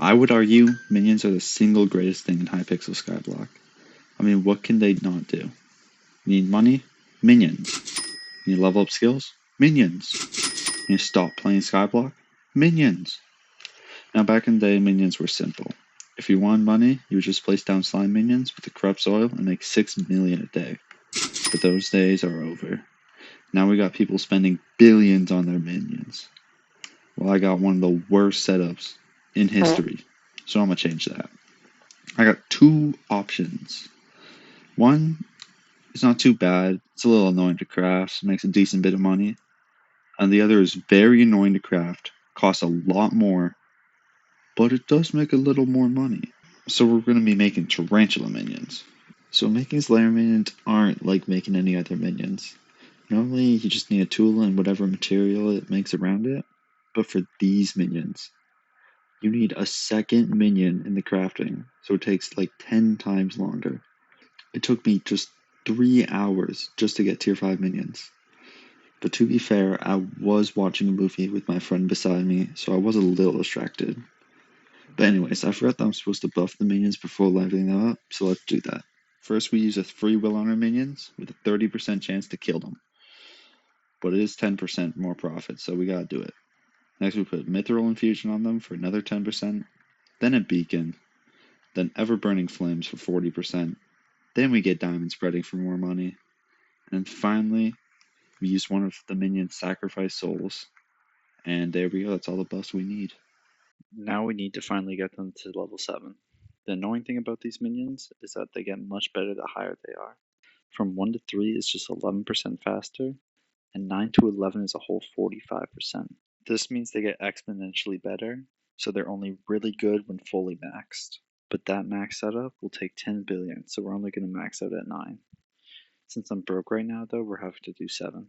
I would argue minions are the single greatest thing in Hypixel Skyblock. I mean, what can they not do? You need money? Minions. You need level up skills? Minions. You need to stop playing Skyblock? Minions. Now back in the day, minions were simple. If you wanted money, you would just place down slime minions with the corrupt soil and make 6 million a day. But those days are over. Now we got people spending billions on their minions. Well, I got one of the worst setups in history, so I'm gonna change that. I got 2 options. One is not too bad, it's a little annoying to craft, makes a decent bit of money. And the other is very annoying to craft, costs a lot more, but it does make a little more money. So we're gonna be making tarantula minions. So making Slayer minions aren't like making any other minions. Normally you just need a tool and whatever material it makes around it, but for these minions, you need a second minion in the crafting, so it takes like 10 times longer. It took me just 3 hours just to get tier 5 minions. But to be fair, I was watching a movie with my friend beside me, so I was a little distracted. But anyways, I forgot that I'm supposed to buff the minions before leveling them up, so let's do that. First we use a free will on our minions, with a 30% chance to kill them. But it is 10% more profit, so we gotta do it. Next we put Mithril Infusion on them for another 10%, then a Beacon, then Ever Burning Flames for 40%, then we get Diamond Spreading for more money, and finally, we use one of the minions' Sacrifice Souls, and there we go, that's all the buffs we need. Now we need to finally get them to level 7. The annoying thing about these minions is that they get much better the higher they are. From 1 to 3 is just 11% faster, and 9 to 11 is a whole 45%. This means they get exponentially better, so they're only really good when fully maxed. But that max setup will take 10 billion, so we're only going to max out at 9. Since I'm broke right now though, we're having to do 7.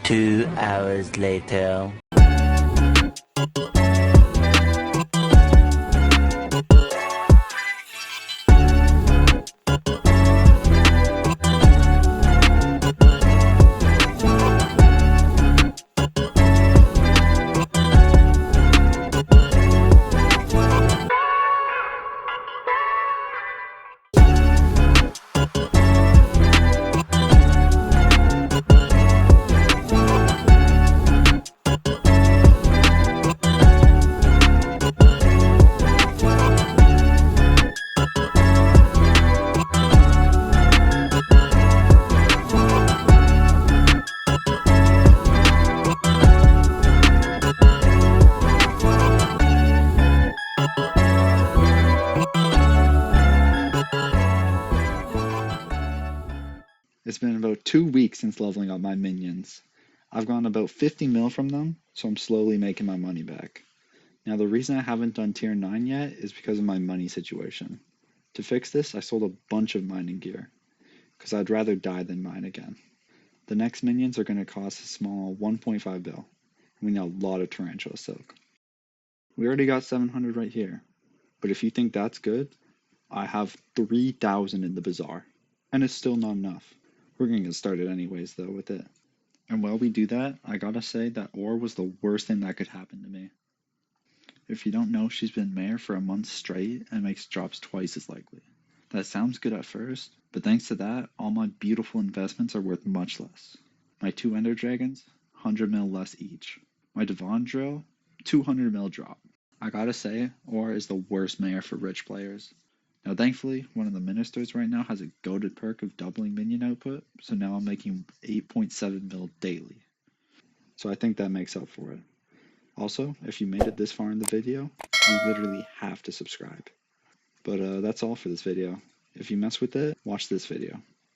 Two hours later. It's been about 2 weeks since leveling up my minions. I've gotten about 50 mil from them, so I'm slowly making my money back. Now the reason I haven't done tier 9 yet is because of my money situation. To fix this, I sold a bunch of mining gear, because I'd rather die than mine again. The next minions are going to cost a small 1.5 bill, and we need a lot of tarantula silk. We already got 700 right here, but if you think that's good, I have 3,000 in the bazaar, and it's still not enough. We're going to get started anyways though with it. And while we do that, I gotta say that ore was the worst thing that could happen to me. If you don't know, she's been mayor for a month straight and makes drops twice as likely. That sounds good at first, but thanks to that, all my beautiful investments are worth much less. My 2 ender dragons, 100 mil less each. My Devon drill, 200 mil drop. I gotta say, ore is the worst mayor for rich players. Now thankfully, one of the ministers right now has a goated perk of doubling minion output, so now I'm making 8.7 mil daily. So I think that makes up for it. Also, if you made it this far in the video, you literally have to subscribe. But that's all for this video. If you mess with it, watch this video.